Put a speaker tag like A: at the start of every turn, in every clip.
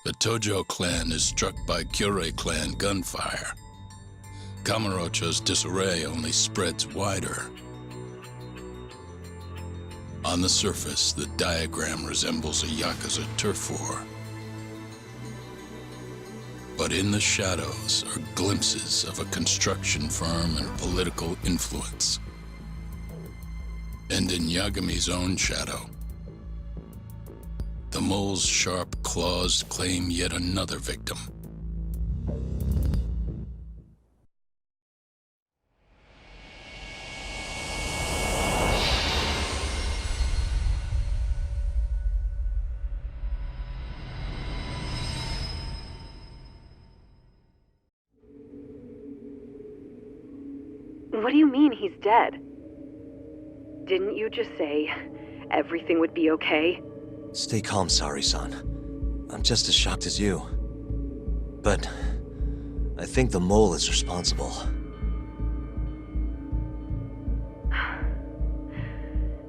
A: The Tojo clan is struck by Kyorei clan gunfire. Kamurocho's disarray only spreads wider. On the surface, the diagram resembles a Yakuza turf war. But in the shadows are glimpses of a construction firm and political influence. And in Yagami's own shadow, the mole's sharp claws claim yet another victim.
B: What do you mean he's dead? Didn't you just say everything would be okay?
C: Stay calm, Sari-san. I'm just as shocked as you. But I think the mole is responsible.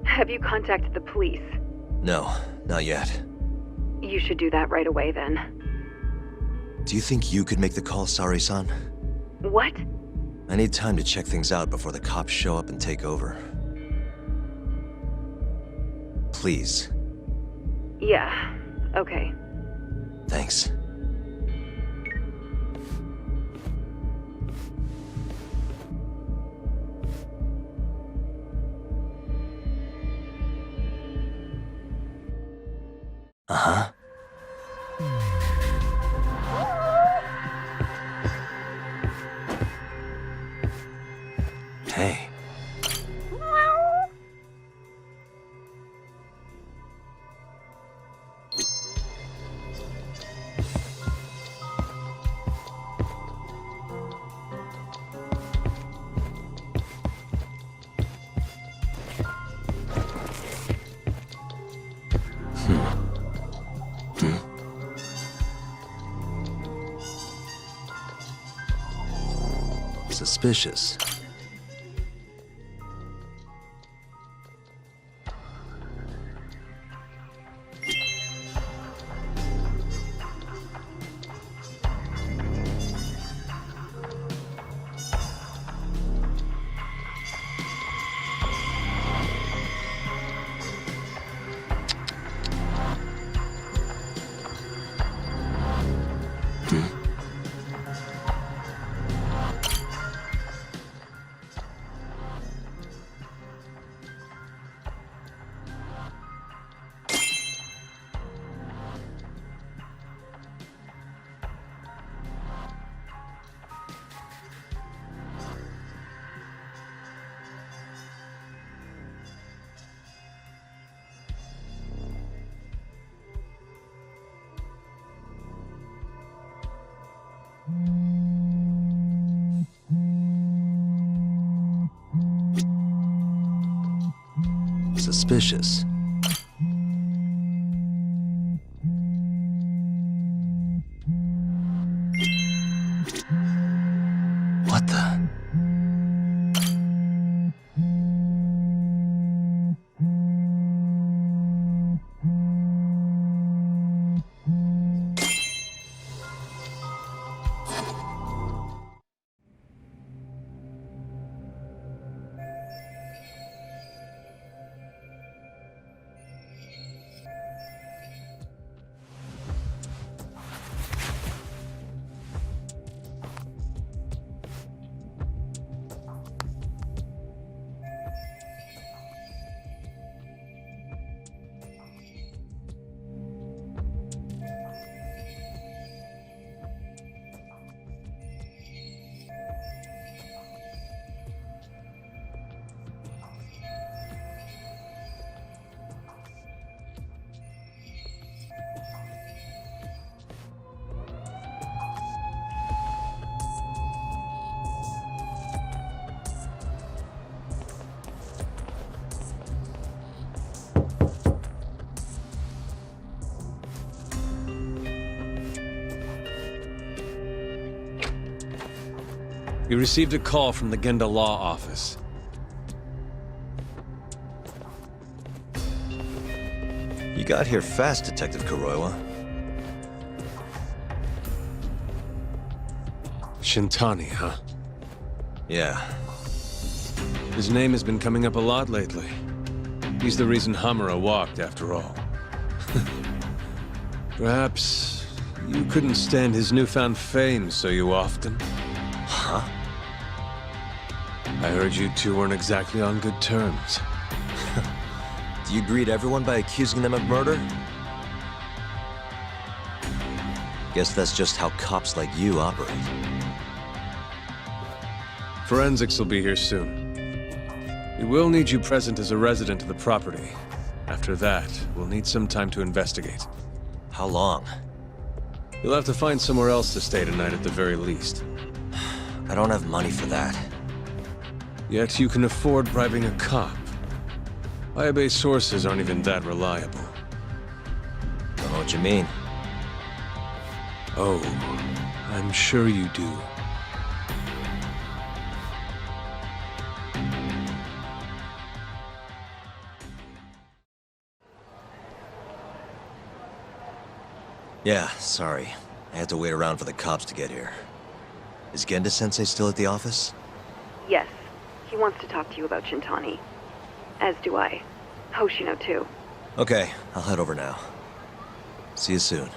B: Have you contacted the police?
C: No, not yet.
B: You should do that right away then.
C: Do you think you could make the call, Sari-san?
B: What?
C: I need time to check things out before the cops show up and take over. Please.
B: Yeah, okay.
C: Thanks. Uh-huh. Hey. Suspicious. Suspicious. What the?
D: We received a call from the Genda Law Office.
C: You got here fast, Detective Kuroiwa.
D: Shintani, huh?
C: Yeah.
D: His name has been coming up a lot lately. He's the reason Hamura walked, after all. Perhaps you couldn't stand his newfound fame so you often?
C: Huh?
D: I heard you two weren't exactly on good terms.
C: Do you greet everyone by accusing them of murder? Guess that's just how cops like you operate.
D: Forensics will be here soon. We will need you present as a resident of the property. After that, we'll need some time to investigate.
C: How long?
D: You'll have to find somewhere else to stay tonight at the very least.
C: I don't have money for that.
D: Yet you can afford bribing a cop. Ayabe's sources aren't even that reliable.
C: Don't know what you mean.
D: Oh, I'm sure you do.
C: Yeah, sorry. I had to wait around for the cops to get here. Is Genda-sensei still at the office?
B: Yes, he wants to talk to you about Shintani. As do I. Hoshino, too.
C: Okay, I'll head over now. See you soon.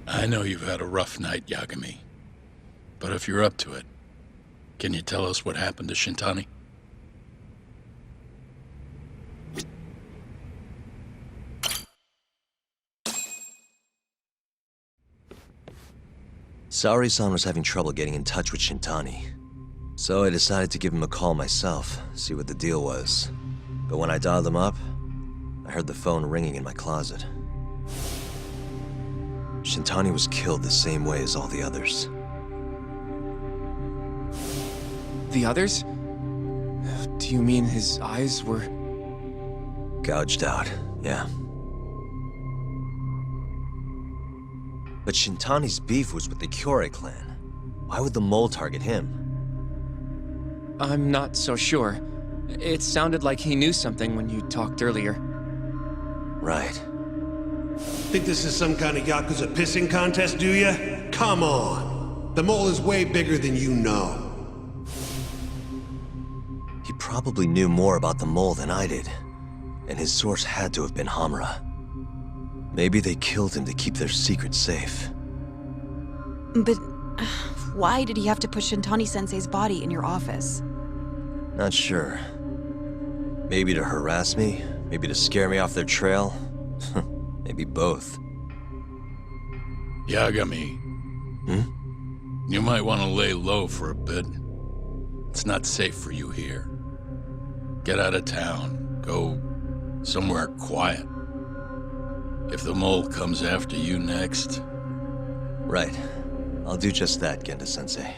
A: I know you've had a rough night, Yagami. But if you're up to it, can you tell us what happened to Shintani?
C: Saori-san was having trouble getting in touch with Shintani. So I decided to give him a call myself, see what the deal was. But when I dialed him up, I heard the phone ringing in my closet. Shintani was killed the same way as all the others.
E: The others? Do you mean his eyes were...
C: Gouged out, yeah. But Shintani's beef was with the Kyorei clan. Why would the mole target him?
E: I'm not so sure. It sounded like he knew something when you talked earlier.
C: Right.
F: Think this is some kind of Yakuza pissing contest, do ya? Come on! The mole is way bigger than you know.
C: He probably knew more about the mole than I did. And his source had to have been Hamura. Maybe they killed him to keep their secret safe.
G: But why did he have to put Shintani-sensei's body in your office?
C: Not sure. Maybe to harass me, maybe to scare me off their trail. Maybe both.
A: Yagami. You might want to lay low for a bit. It's not safe for you here. Get out of town. Go somewhere quiet. If the mole comes after you next...
C: Right. I'll do just that, Genda-sensei.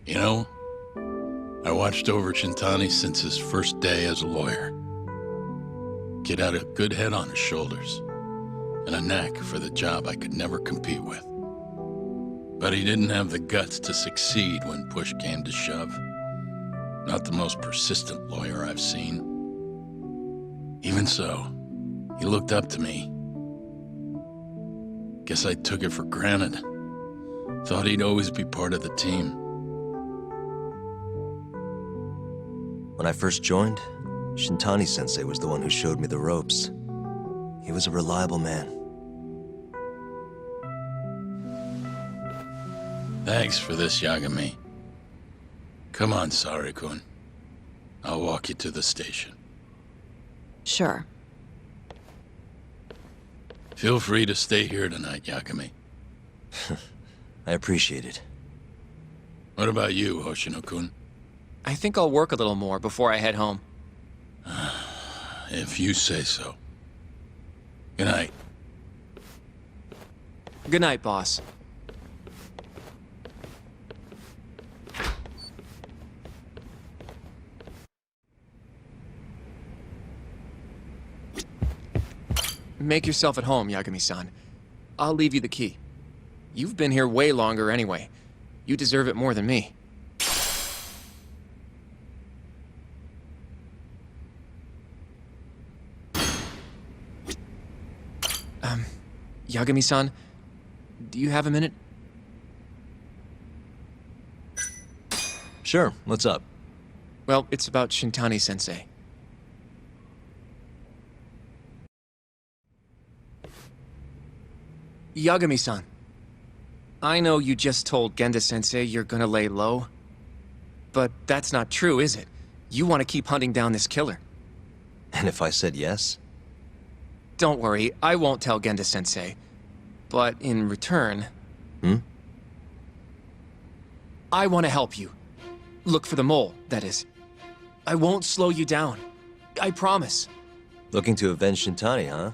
A: You know, I watched over Shintani since his first day as a lawyer. Kid had a good head on his shoulders, and a knack for the job I could never compete with. But he didn't have the guts to succeed when push came to shove. Not the most persistent lawyer I've seen. Even so, he looked up to me. Guess I took it for granted. Thought he'd always be part of the team.
C: When I first joined, Shintani-sensei was the one who showed me the ropes. He was a reliable man.
A: Thanks for this, Yagami. Come on, Sari-kun. I'll walk you to the station.
G: Sure.
A: Feel free to stay here tonight, Yagami.
C: I appreciate it.
A: What about you, Hoshino-kun?
E: I think I'll work a little more before I head home.
A: If you say so. Good night.
E: Good night, boss. Make yourself at home, Yagami-san. I'll leave you the key. You've been here way longer anyway. You deserve it more than me. Yagami-san, do you have a minute?
C: Sure, what's up?
E: Well, it's about Shintani-sensei. Yagami-san, I know you just told Genda-sensei you're gonna lay low, but that's not true, is it? You want to keep hunting down this killer.
C: And if I said yes?
E: Don't worry, I won't tell Genda-sensei. But in return... I want to help you. Look for the mole, that is. I won't slow you down. I promise.
C: Looking to avenge Shintani, huh?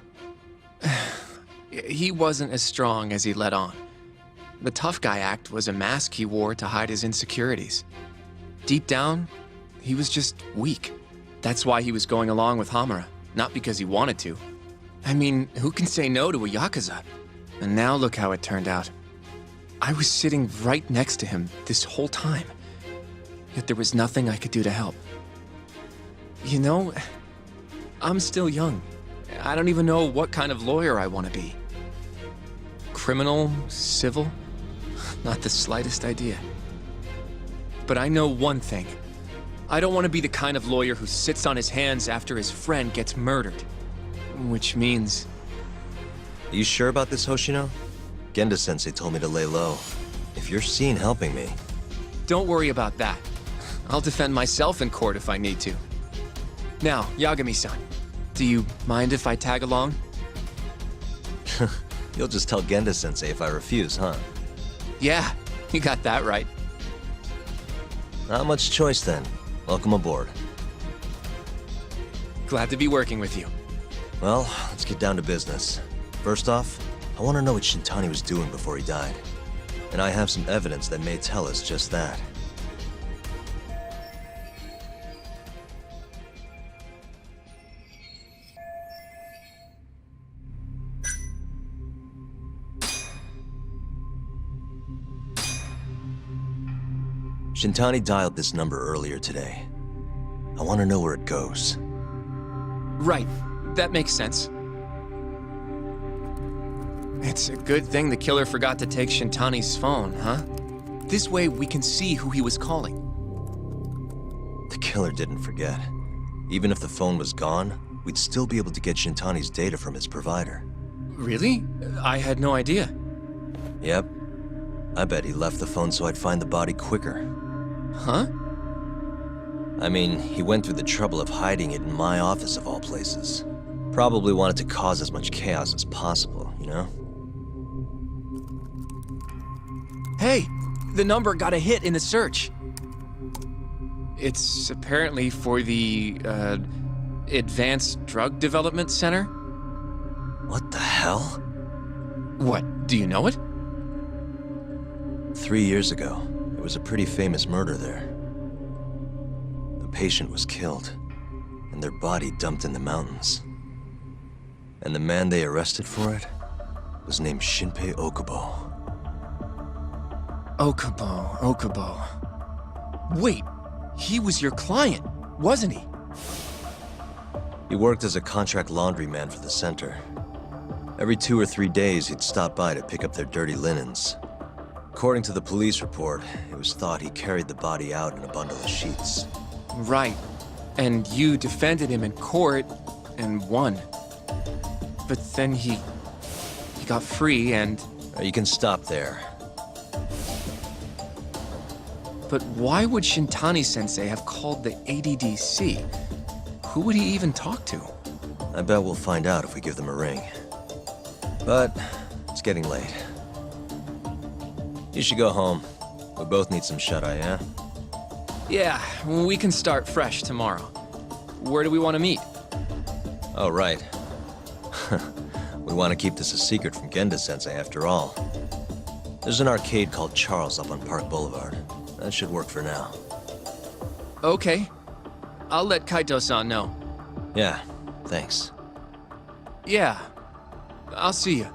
E: He wasn't as strong as he let on. The tough guy act was a mask he wore to hide his insecurities. Deep down, he was just weak. That's why he was going along with Hamura, not because he wanted to. I mean, who can say no to a Yakuza? And now look how it turned out. I was sitting right next to him this whole time, yet there was nothing I could do to help. You know, I'm still young. I don't even know what kind of lawyer I want to be. Criminal? Civil? Not the slightest idea. But I know one thing. I don't want to be the kind of lawyer who sits on his hands after his friend gets murdered. Which means...
C: Are you sure about this, Hoshino? Genda-sensei told me to lay low. If you're seen helping me...
E: Don't worry about that. I'll defend myself in court if I need to. Now, Yagami-san, do you mind if I tag along?
C: You'll just tell Genda-sensei if I refuse, huh?
E: Yeah, you got that right.
C: Not much choice then. Welcome aboard.
E: Glad to be working with you.
C: Well, let's get down to business. First off, I want to know what Shintani was doing before he died. And I have some evidence that may tell us just that. Shintani dialed this number earlier today. I want to know where it goes.
E: Right, that makes sense. It's a good thing the killer forgot to take Shintani's phone, huh? This way we can see who he was calling.
C: The killer didn't forget. Even if the phone was gone, we'd still be able to get Shintani's data from his provider.
E: Really? I had no idea.
C: Yep. I bet he left the phone so I'd find the body quicker.
E: Huh?
C: I mean, he went through the trouble of hiding it in my office of all places. Probably wanted to cause as much chaos as possible, you know?
E: Hey, the number got a hit in the search. It's apparently for the, Advanced Drug Development Center?
C: What the hell?
E: What, do you know it?
C: 3 years ago, there was a pretty famous murder there. The patient was killed, and their body dumped in the mountains. And the man they arrested for it was named Shinpei Okubo.
E: Okubo. Wait, he was your client, wasn't he?
C: He worked as a contract laundryman for the center. Every 2 or 3 days, he'd stop by to pick up their dirty linens. According to the police report, it was thought he carried the body out in a bundle of sheets.
E: Right. And you defended him in court and won. But then he got free and...
C: You can stop there.
E: But why would Shintani-sensei have called the ADDC? Who would he even talk to?
C: I bet we'll find out if we give them a ring. But it's getting late. You should go home. We both need some shut-eye, yeah?
E: Yeah, we can start fresh tomorrow. Where do we want to meet?
C: Oh, right. We want to keep this a secret from Genda-sensei after all. There's an arcade called Charles up on Park Boulevard. That should work for now.
E: Okay. I'll let Kaito-san know.
C: Yeah, thanks.
E: Yeah. I'll see you.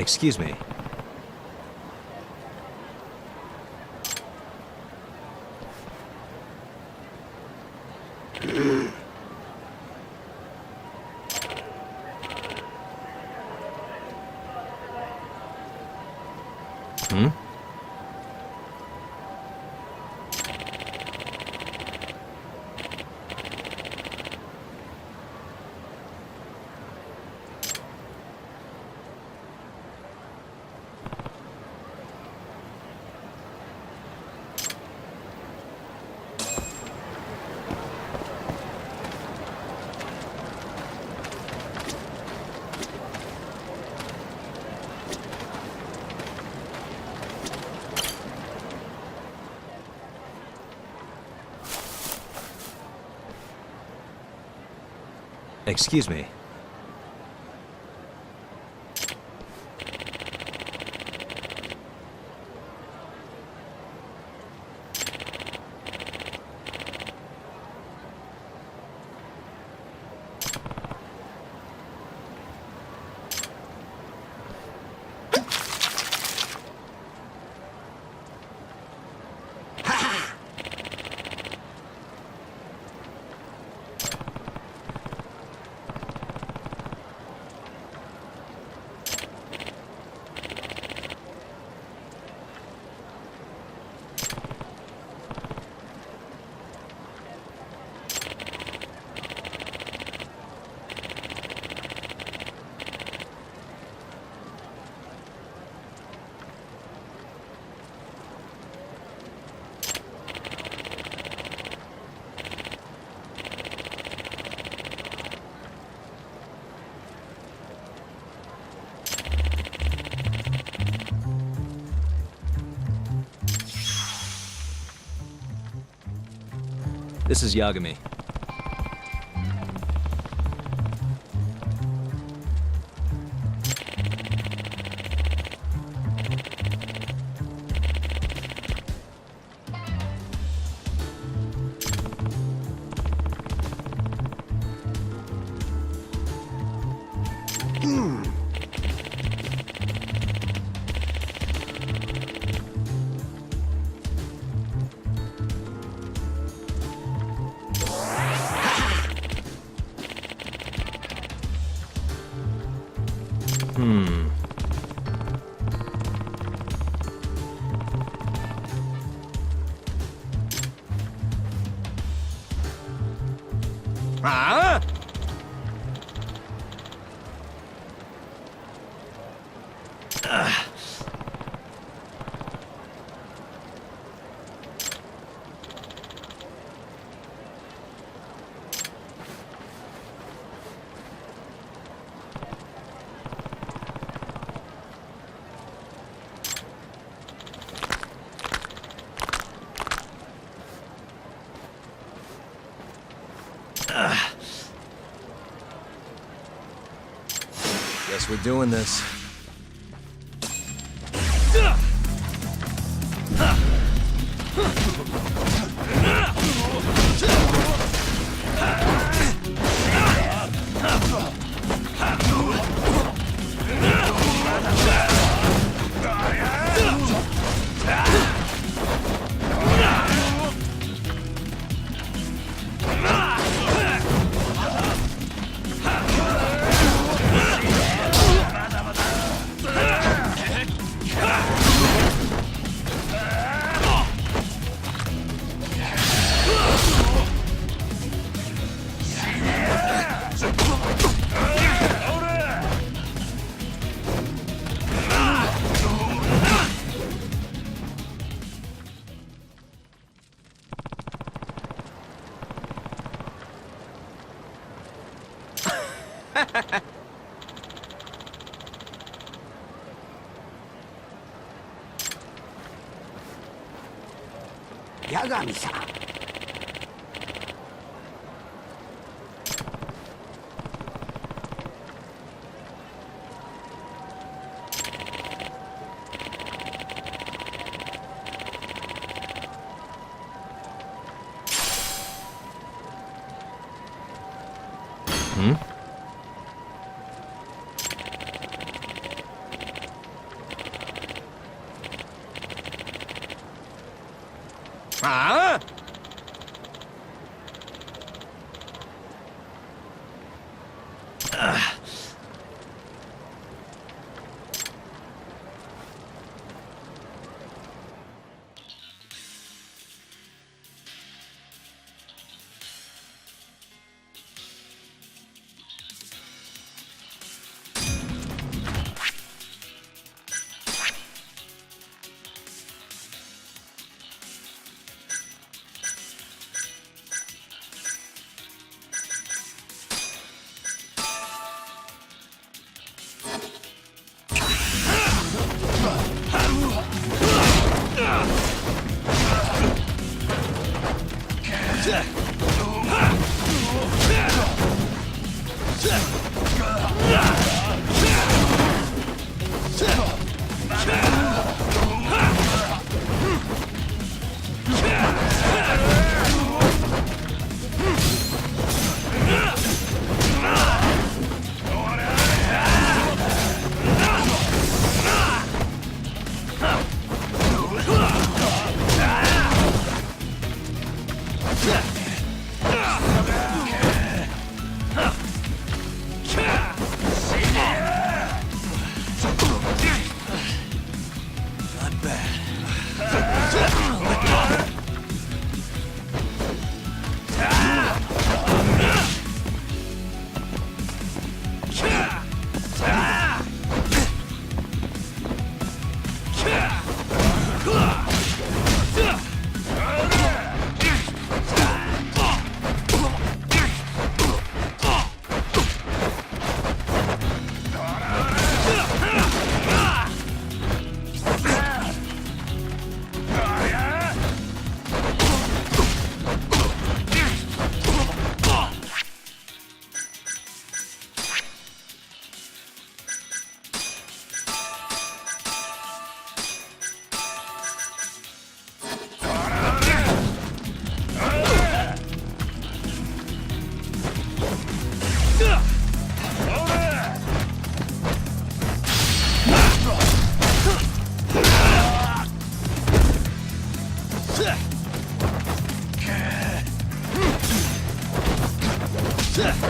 C: Excuse me. Excuse me.
H: This is Yagami.
C: Guess we're doing this.
I: Yagami-san.
C: Yep.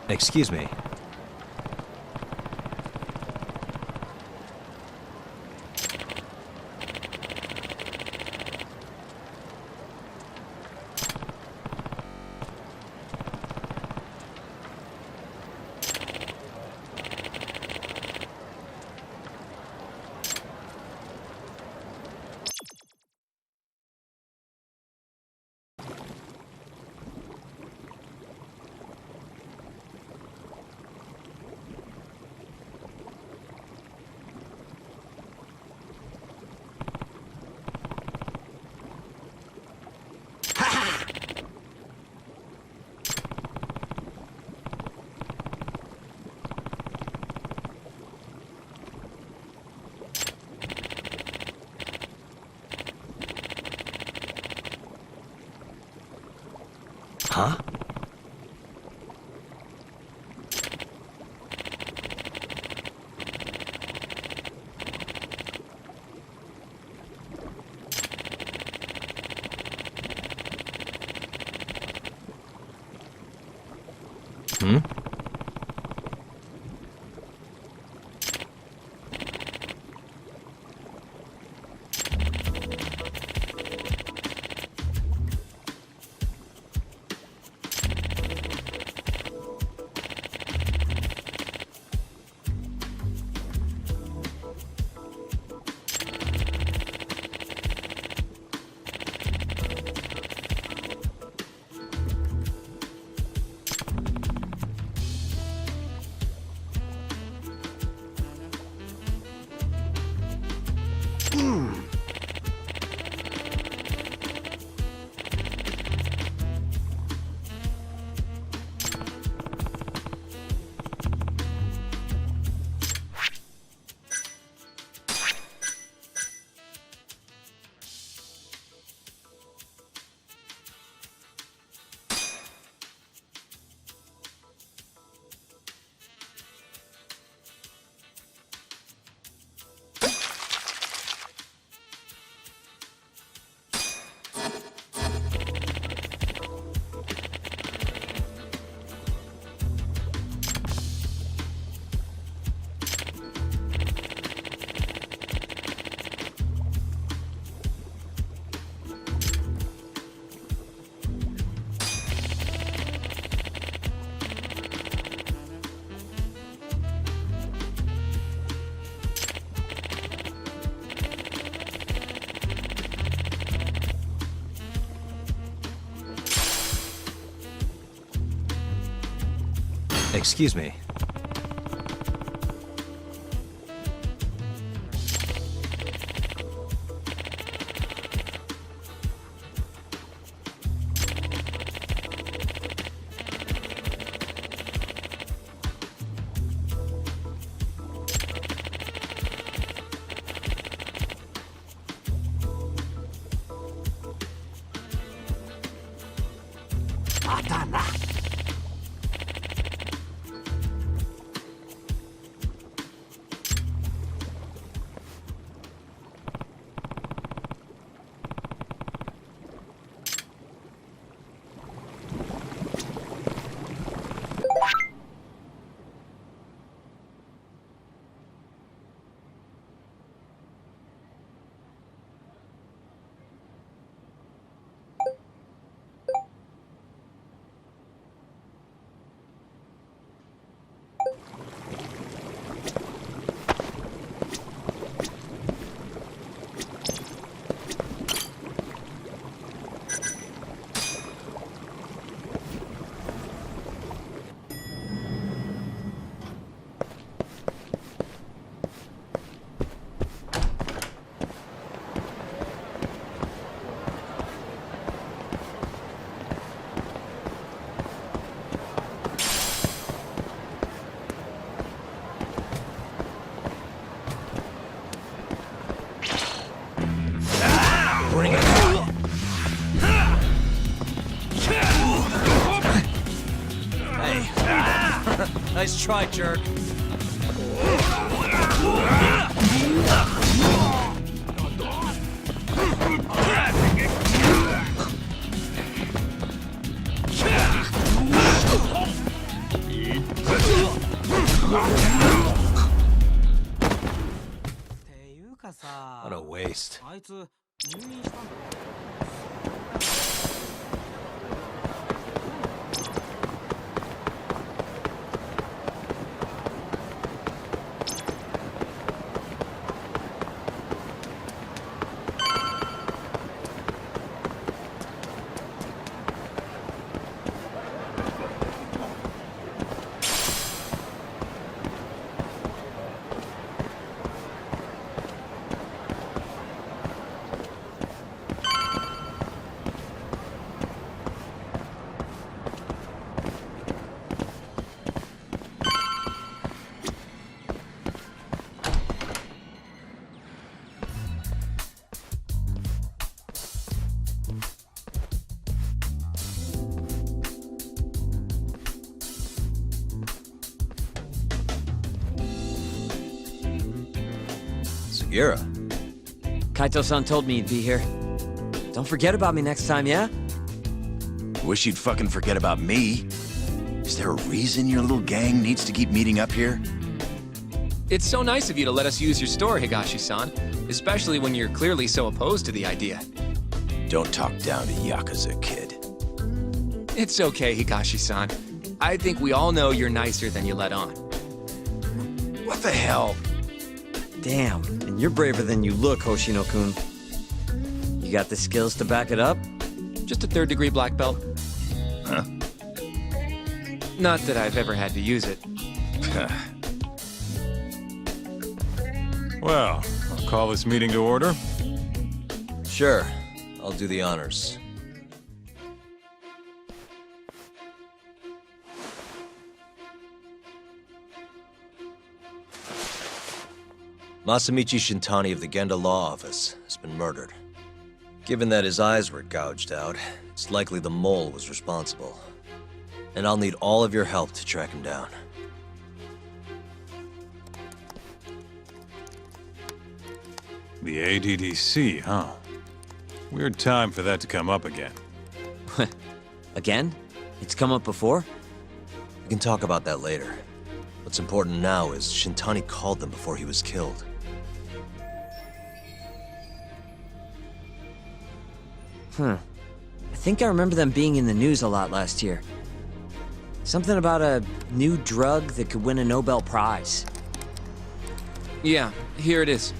C: Excuse me. Huh? Hmm? Excuse me.
H: try, jerk.
C: What a waste. Sugiura.
H: Kaito-san told me you'd be here. Don't forget about me next time, yeah?
I: Wish you'd fucking forget about me. Is there a reason your little gang needs to keep meeting up here?
E: It's so nice of you to let us use your store, Higashi-san, especially when you're clearly so opposed to the idea.
I: Don't talk down to Yakuza, kid.
E: It's okay, Higashi-san. I think we all know you're nicer than you let on.
I: What the hell?
H: Damn, and you're braver than you look, Hoshino-kun. You got the skills to back it up?
E: Just a third-degree black belt.
I: Huh?
E: Not that I've ever had to use it.
J: Well, I'll call this meeting to order.
C: Sure, I'll do the honors. Masamichi Shintani of the Genda Law Office has been murdered. Given that his eyes were gouged out, it's likely the mole was responsible. And I'll need all of your help to track him down.
J: The ADDC, huh? Weird time for that to come up again.
H: Again? It's come up before?
C: We can talk about that later. What's important now is Shintani called them before he was killed.
H: I think I remember them being in the news a lot last year. Something about a new drug that could win a Nobel Prize.
E: Yeah, here it is.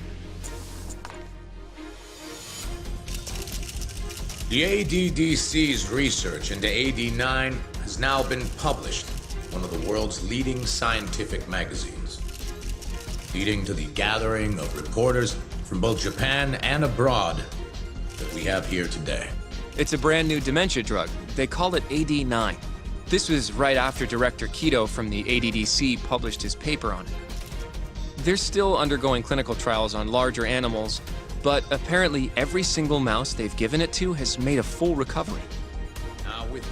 K: The ADDC's research into AD9 has now been published in one of the world's leading scientific magazines, leading to the gathering of reporters from both Japan and abroad that we have here today.
E: It's a brand new dementia drug. They call it AD9. This was right after Director Kido from the ADDC published his paper on it. They're still undergoing clinical trials on larger animals, but apparently every single mouse they've given it to has made a full recovery.
K: Now with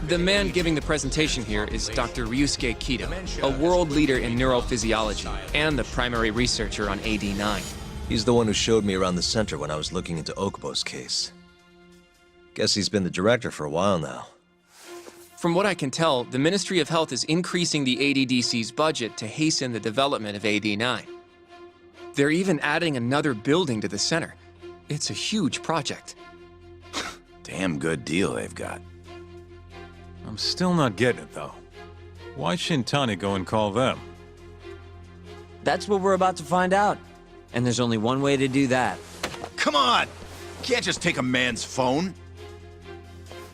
E: The man giving the presentation here is Dr. Ryusuke Kido, a world leader in neurophysiology and the primary researcher on AD9.
C: He's the one who showed me around the center when I was looking into Okubo's case. Guess he's been the director for a while now.
E: From what I can tell, the Ministry of Health is increasing the ADDC's budget to hasten the development of AD9. They're even adding another building to the center. It's a huge project.
I: Damn good deal they've got.
J: I'm still not getting it, though. Why Shintani go and call them?
H: That's what we're about to find out. And there's only one way to do that.
I: Come on! Can't just take a man's phone.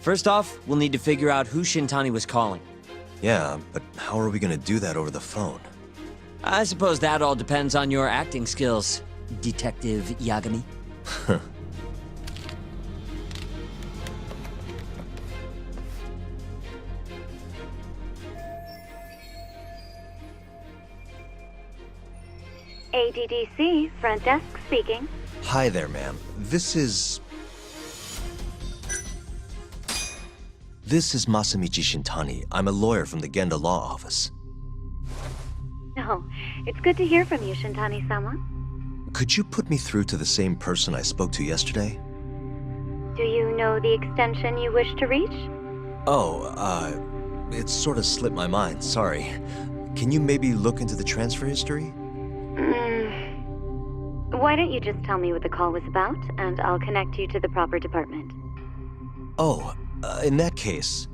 H: First off, we'll need to figure out who Shintani was calling.
C: Yeah, but how are we gonna do that over the phone?
H: I suppose that all depends on your acting skills, Detective Yagami.
L: ADDC, front desk speaking.
C: Hi there, ma'am. This is Masamichi Shintani. I'm a lawyer from the Genda Law Office.
L: No, it's good to hear from you, Shintani-sama.
C: Could you put me through to the same person I spoke to yesterday?
L: Do you know the extension you wish to reach?
C: Oh, it sort of slipped my mind, sorry. Can you maybe look into the transfer history?
L: Why don't you just tell me what the call was about, and I'll connect you to the proper department.
C: Oh, in that case...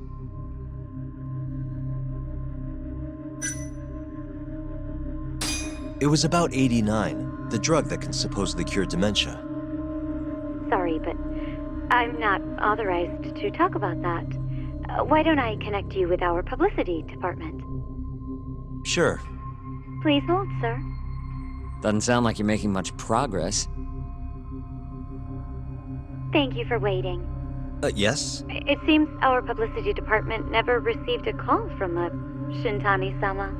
C: It was about 89, the drug that can supposedly cure dementia.
L: Sorry, but I'm not authorized to talk about that. Why don't I connect you with our publicity department?
C: Sure.
L: Please hold, sir.
H: Doesn't sound like you're making much progress.
L: Thank you for waiting.
C: Yes?
L: It seems our publicity department never received a call from a Shintani-sama.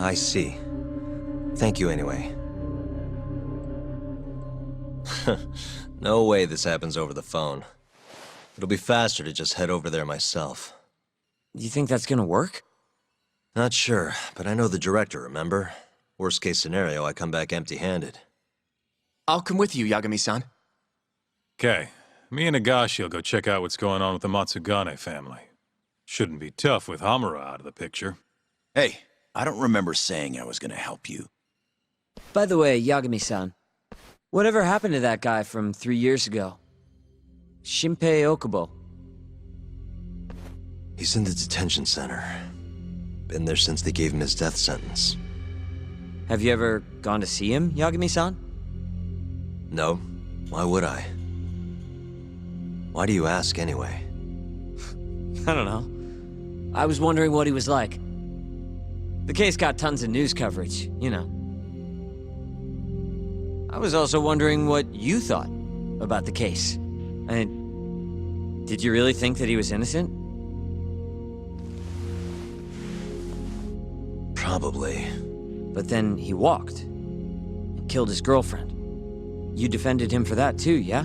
C: I see. Thank you anyway. No way this happens over the phone. It'll be faster to just head over there myself.
H: You think that's gonna work?
C: Not sure, but I know the director, remember? Worst case scenario, I come back empty-handed.
E: I'll come with you, Yagami-san.
J: Okay, me and Nagashi will go check out what's going on with the Matsugane family. Shouldn't be tough with Hamura out of the picture.
I: Hey, I don't remember saying I was gonna help you.
H: By the way, Yagami-san, whatever happened to that guy from 3 years ago? Shinpei Okubo.
C: He's in the detention center. Been there since they gave him his death sentence.
H: Have you ever gone to see him, Yagami-san?
C: No. Why would I? Why do you ask anyway?
H: I don't know. I was wondering what he was like. The case got tons of news coverage, you know. I was also wondering what you thought about the case. I mean, did you really think that he was innocent?
C: Probably.
H: But then he walked and killed his girlfriend. You defended him for that too, yeah?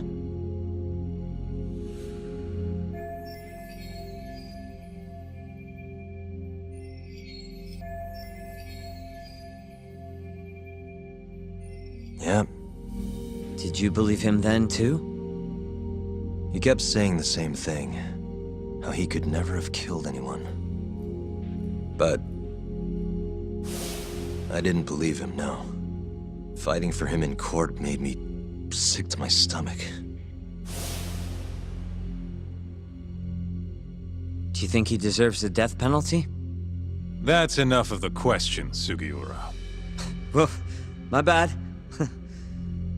C: Yep.
H: Did you believe him then too?
C: He kept saying the same thing. How he could never have killed anyone. But... I didn't believe him, no. Fighting for him in court made me sick to my stomach.
H: Do you think he deserves the death penalty?
J: That's enough of the questions, Sugiura.
H: Woof, my bad.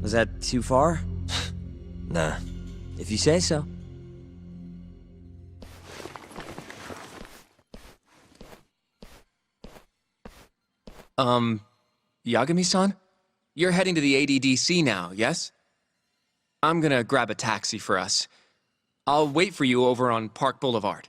H: Was that too far?
C: Nah.
H: If you say so.
E: Yagami-san? You're heading to the ADDC now, yes? I'm gonna grab a taxi for us. I'll wait for you over on Park Boulevard.